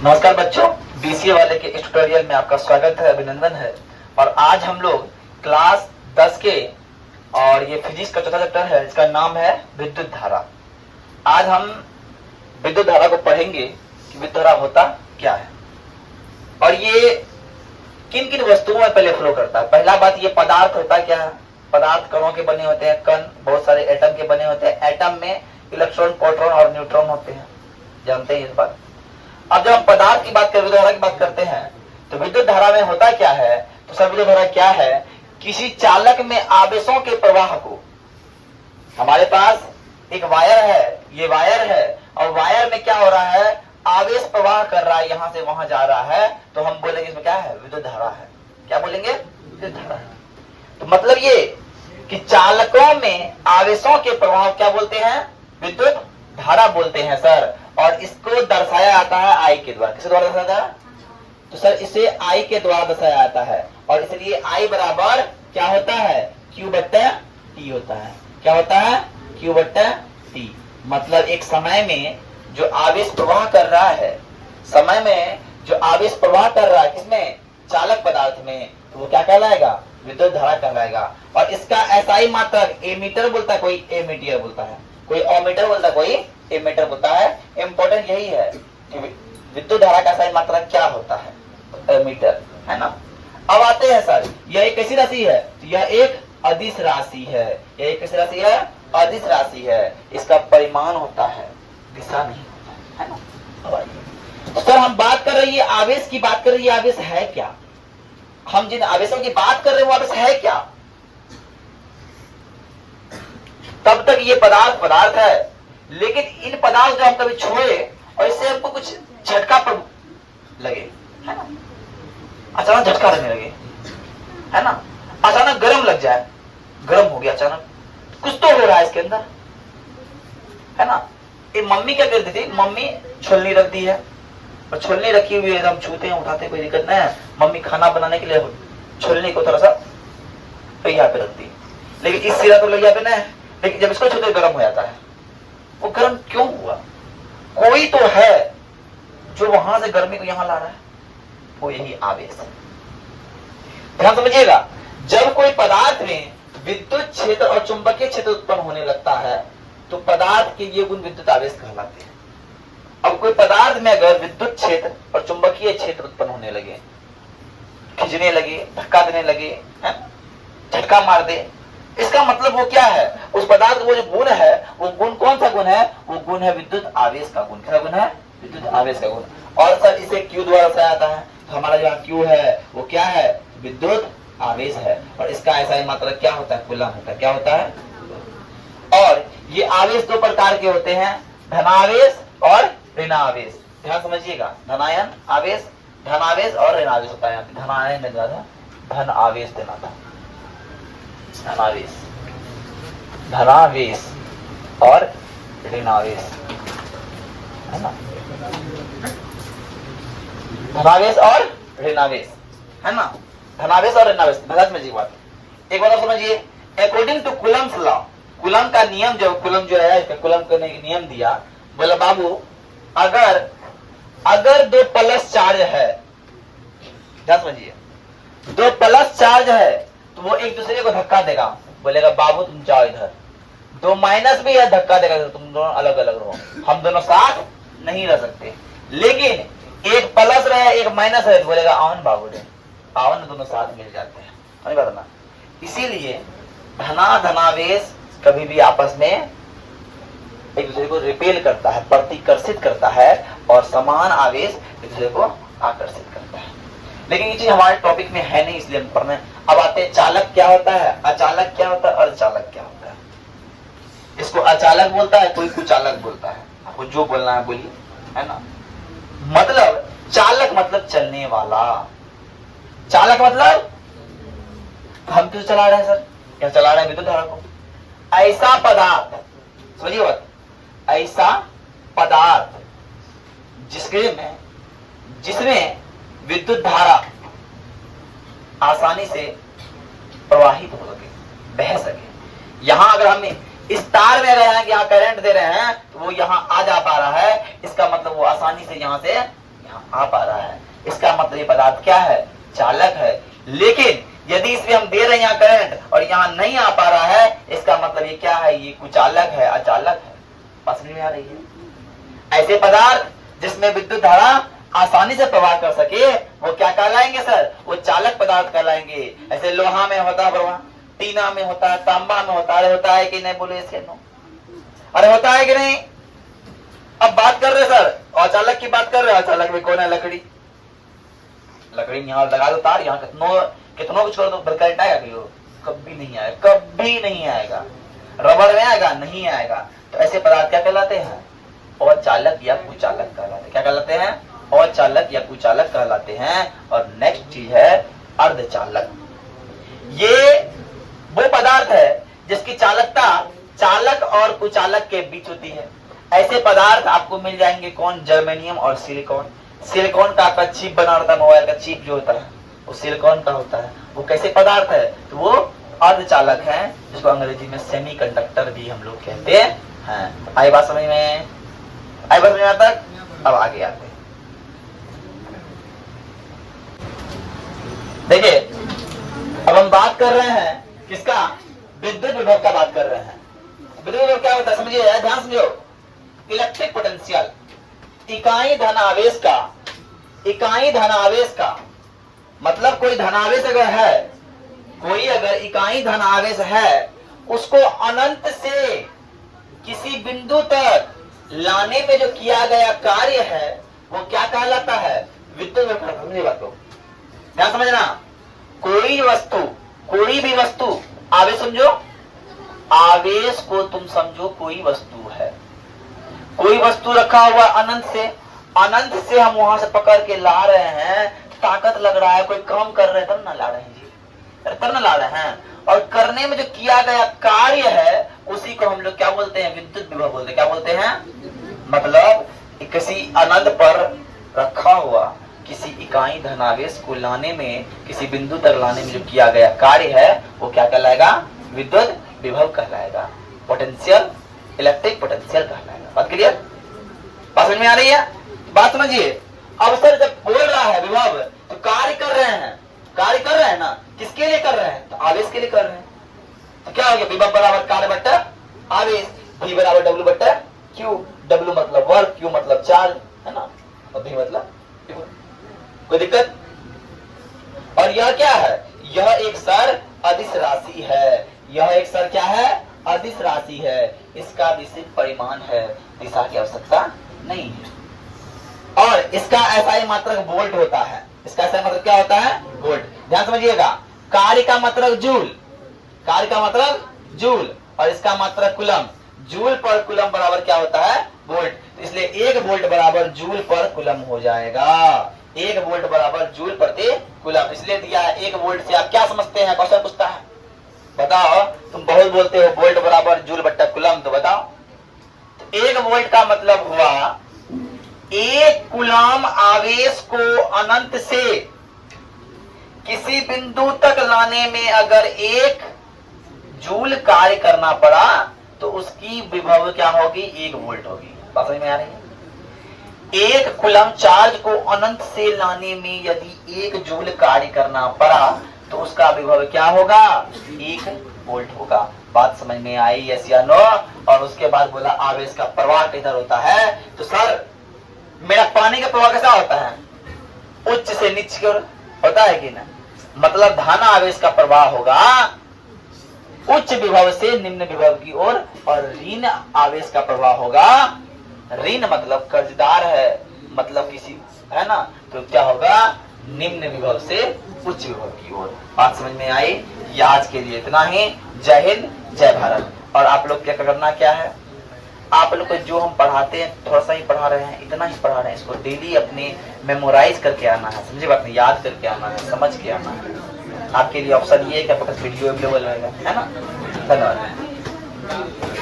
नमस्कार बच्चों, बीसीए वाले के इस ट्यूटोरियल में आपका स्वागत है, अभिनंदन है। और आज हम लोग क्लास 10 के और ये फिजिक्स का चौथा चैप्टर है, इसका नाम है विद्युत धारा। आज हम विद्युत धारा को पढ़ेंगे कि विद्युत धारा होता क्या है और ये किन किन वस्तुओं में पहले फ्लो करता है। पहला बात, ये पदार्थ होता क्या है। पदार्थ कणों के बने होते हैं, कण बहुत सारे एटम के बने होते हैं। एटम में इलेक्ट्रॉन, प्रोटॉन और न्यूट्रॉन होते हैं, जानते हैं इस बात। अब जब हम पदार्थ की बात करते हैं, विद्युत धारा की बात करते हैं, तो विद्युत धारा में होता क्या है। तो सर विद्युत धारा क्या है? किसी चालक में आवेशों के प्रवाह को, हमारे पास एक वायर है, ये वायर है और वायर में क्या हो रहा है, आवेश प्रवाह कर रहा है, यहां से वहां जा रहा है, तो हम बोलेंगे इसमें क्या है, विद्युत धारा है। क्या बोलेंगे? विद्युत धारा है। तो मतलब ये कि चालकों में आवेशों के प्रवाह क्या बोलते हैं, विद्युत धारा बोलते हैं सर। और इसको दर्शाया जाता है आई के द्वारा। किसके द्वारा दर्शाया जाता है? तो सर इसे आई के द्वारा दर्शाया जाता है और इसलिए आई बराबर क्या होता है, क्यू बट्टा टी होता है। क्या होता है? क्यू बट्टा टी। मतलब एक समय में जो आवेश प्रवाह कर रहा है, समय में जो आवेश प्रवाह कर रहा है किसमें, चालक पदार्थ में, तो वो क्या कहलाएगा, विद्युत धारा कहलाएगा। और इसका एसआई मात्रक एमीटर बोलता है, कोई एमीटर बोलता है, कोई ओमीटर बोलता है, कोई एमीटर बोलता है। इंपॉर्टेंट यही है कि विद्युत धारा का एसआई मात्रक क्या होता है, एमीटर, है ना। अब आते हैं सर, यह एक कैसी राशि है, तो यह एक अदिश राशि है। यह एक कैसी राशि है, अदिश राशि है। इसका परिमाण होता है, दिशा नहीं होता है ना। तो सर हम बात कर रही है आवेश की, बात कर रही है, आवेश है क्या। हम जिन आवेशों की बात कर रहे हैं वो आवेश है क्या। तब तक ये पदार्थ पदार्थ है, लेकिन इन पदार्थ को हम कभी छुए और इससे हमको कुछ झटका लगे, है ना, अचानक झटका लगने लगे, है ना, अचानक गर्म लग जाए, गर्म हो गया अचानक, कुछ तो हो रहा है इसके अंदर, है ना। ये मम्मी क्या करती थी, मम्मी छोलनी रख दी है और छोलनी रखी हुई है, हम छूते हैं उठाते कोई दिक्कत नहीं है। मम्मी खाना बनाने के लिए छोलनी को थोड़ा सा पहिया पे रखती है, लेकिन इस सिरा तो लग पे नहीं है, लेकिन जब इसको छूते गर्म हो जाता है। वो गर्म क्यों हुआ? कोई तो है जो वहां से गर्मी को यहां ला रहा है, वो यही आवेश है। ध्यान समझिएगा, जब कोई पदार्थ में विद्युत क्षेत्र और चुंबकीय क्षेत्र उत्पन्न होने लगता है तो पदार्थ के ये गुण विद्युत आवेश कहलाते हैं। अब कोई पदार्थ में अगर विद्युत क्षेत्र और चुंबकीय क्षेत्र उत्पन्न होने लगे, खींचने लगे, धक्का देने लगे, झटका मार दे, इसका मतलब वो क्या है, उस पदार्थ वो जो गुण है, वो गुण कौन सा गुण है, वो गुण है विद्युत आवेश का गुण। क्या गुण है? विद्युत आवेश का गुण। और सर इसे क्यू द्वारा दर्शाया जाता है, तो हमारा जो क्यू है वो क्या है, विद्युत आवेश है। और इसका ऐसा ही मात्रक क्या होता है, कूलम होता है। क्या होता है? और ये आवेश दो प्रकार के होते हैं, धनावेश और ऋणावेश। ध्यान समझिएगा, धनायन आवेश, धनावेश और ऋणावेश होता है। धनायन देना था, धन आवेश देना था, धनावेश, धनावेश और ऋणावेश, है ना, धनावेश और ऋणावेश, है ना, धनावेश और ऋणावेश। भगत में जी बात एक बार समझिए, according to Coulomb's law, Coulomb का नियम, जो कूलम जो है, कूलम करने का नियम दिया, बोला बाबू अगर दो प्लस चार्ज है, ध्यान समझिए, दो प्लस चार्ज है तो वो एक दूसरे को धक्का देगा, बोलेगा बाबू तुम जाओ इधर। दो माइनस भी है, धक्का देगा, तुम दोनों अलग अलग रहो, हम दोनों साथ नहीं रह सकते। लेकिन एक प्लस रहे एक माइनस है तो बोलेगा आवन बाबू रे, आवन, दोनों साथ मिल जाते हैं, नहीं बताना। इसीलिए धनावेश कभी भी आपस में एक दूसरे को रिपेल करता है, प्रतिकर्षित करता है, और समान आवेश एक दूसरे को आकर्षित करता है। लेकिन ये चीज हमारे टॉपिक में है नहीं, इसलिए हम पढ़ने। अब आते हैं चालक क्या होता है, अचालक क्या होता है, अर्धचालक क्या होता है। इसको अचालक बोलता है, कोई कुचालक बोलता है, आपको जो बोलना है बोलिए, है ना। मतलब चालक मतलब चलने वाला, चालक मतलब हम क्यों चला रहे हैं सर, क्या चला रहे हैं, विद्युत धारा को। ऐसा पदार्थ, समझिए बात, ऐसा पदार्थ जिसमें विद्युत धारा आसानी से प्रवाहित हो सके, बह सके। यहां अगर हम इस तार में रहे हैं कि यहाँ करंट दे रहे हैं तो वो यहाँ आ जा पा रहा है, इसका मतलब वो आसानी से यहाँ से यहाँ आ पा रहा है, इसका मतलब ये पदार्थ क्या है, चालक है। लेकिन यदि इसमें हम दे रहे हैं यहाँ करंट और यहाँ नहीं आ पा रहा है, इसका मतलब ये क्या है, ये कुचालक है, अचालक है। बात समझ में आ रही है। ऐसे पदार्थ जिसमें विद्युत धारा आसानी से प्रवाह कर सके वो क्या कहलाएंगे सर, वो चालक पदार्थ कहलाएंगे। ऐसे लोहा में होता है प्रवाह, टीना में होता है, तांबा में होता है कि नहीं, बोले इसके नो, अरे होता है कि नहीं। अब बात कर रहे सर अचालक की बात कर रहे हैं, अचालक में कौन है, लकड़ी। लकड़ी यहाँ लगा दो तार, यहाँ कितनों कुछ कर दो, करंट आएगा कि कभी नहीं आएगा, कभी नहीं आएगा। रबड़ में आएगा, नहीं आएगा। तो ऐसे पदार्थ क्या कहलाते हैं, और चालक या कुचालक कहलाते हैं। क्या कहलाते हैं, और चालक या कुचालक कहलाते हैं। और नेक्स्ट चीज है अर्धचालक। ये वो पदार्थ है जिसकी चालकता चालक और कुचालक के बीच होती है। ऐसे पदार्थ आपको मिल जाएंगे कौन, जर्मेनियम और सिलिकॉन। सिलिकॉन का आपका चिप बना रहता है, मोबाइल का चिप जो होता है वो सिलिकॉन का होता है। वो कैसे पदार्थ है, तो वो अर्धचालक है, जिसको अंग्रेजी में सेमीकंडक्टर भी हम लोग कहते हैं। आई बात समझ में, आई बात समझ में आता। अब आगे आते हैं, देखिए अब हम बात कर रहे हैं किसका, विद्युत विभव का बात कर रहे हैं। विद्युत विभव क्या होता है समझिए, ध्यान समझो। इलेक्ट्रिक पोटेंशियल, इकाई धनावेश का, इकाई धनावेश का मतलब कोई धनावेश अगर है, कोई अगर इकाई धनावेश है, उसको अनंत से किसी बिंदु तक लाने में जो किया गया कार्य है वो क्या कहलाता है, विद्युत विभव। समझिए बात को, ध्यान समझना। कोई वस्तु, कोई भी वस्तु, आवेश समझो, आवेश को तुम समझो कोई वस्तु है। कोई वस्तु रखा हुआ अनंत से, अनंत से हम वहां से पकड़ के ला रहे हैं, ताकत लग रहा है, कोई काम कर रहे हैं तब ना ला रहे हैं जी, तब ना ला रहे हैं। और करने में जो किया गया कार्य है उसी को हम लोग क्या बोलते हैं, विद्युत विभव बोलते हैं। क्या बोलते हैं, मतलब किसी अनंत पर रखा हुआ किसी इकाई धनावेश को लाने में, किसी बिंदु तक लाने में जो किया गया कार्य है वो क्या कहलाएगा, विद्युत विभव कहलाएगा। पोटेंशियल, इलेक्ट्रिक पोटेंशियल कहलाएगा। बात क्लियर, बात समझ में आ रही है, बात समझिए। अब सर जब बोल रहा है विभव तो कार्य कर रहे हैं, कार्य कर रहे हैं ना, किसके लिए कर रहे हैं, तो आवेश के लिए कर रहे हैं। तो क्या हो गया, विभव बराबर कार्य बट्टा आवेश, V बराबर डब्ल्यू बट्टा क्यू। डब्ल्यू मतलब वर्क, क्यू मतलब चार्ज, है ना, और V मतलब कोई दिक्कत। और यह क्या है, यह एक सर अदिश राशि है। यह एक सर क्या है, अदिश राशि है। इसका विशिष्ट परिमाण है, दिशा की आवश्यकता नहीं है। और इसका SI मात्रक वोल्ट होता है। इसका SI मात्रक क्या होता है, वोल्ट। ध्यान समझिएगा, कार्य का मात्रक जूल, कार्य का मात्रक जूल, और इसका मात्रक कूलम। जूल पर कूलम बराबर क्या होता है, वोल्ट। तो इसलिए 1 वोल्ट बराबर जूल पर कूलम हो जाएगा। 1 वोल्ट बराबर जूल प्रति कूलम इसलिए दिया है। 1 वोल्ट से आप क्या समझते हैं, क्वेश्चन पूछता है, बताओ। तुम बहुत बोलते हो वोल्ट बराबर जूल बट्टा कूलम, तो बताओ। तो 1 वोल्ट का मतलब हुआ 1 कूलम आवेश को अनंत से किसी बिंदु तक लाने में अगर 1 जूल कार्य करना पड़ा तो उसकी विभव क्या होगी, 1 वोल्ट होगी। बात समझ में आ रही है। 1 कूलम चार्ज को अनंत से लाने में यदि 1 जूल कार्य करना पड़ा तो उसका विभव क्या होगा, 1 वोल्ट होगा। बात समझ में आई, यस या नो। और उसके बाद बोला आवेश का प्रवाह किधर होता है, तो सर मेरा पानी का प्रवाह कैसा होता है, उच्च से नीचे की ओर होता है कि ना, मतलब धन आवेश का प्रवाह होगा उच्च विभव से निम्न विभव की ओर, और ऋण आवेश का प्रवाह होगा, ऋण मतलब कर्जदार है, मतलब किसी, है ना, तो क्या होगा, निम्न विभव से उच्च विभव की ओर। बात समझ में आई। आज के लिए इतना ही। जय हिंद, जय भारत। और आप लोग क्या करना, क्या है, आप लोग को जो हम पढ़ाते हैं थोड़ा सा ही पढ़ा रहे हैं, इतना ही पढ़ा रहे हैं, इसको डेली अपने मेमोराइज करके आना है, समझे बात, याद करके आना है, समझ के आना है। आपके लिए ऑप्शन ये है कि आपके पास वीडियो अवेलेबल रहेगा, है ना। धन्यवाद।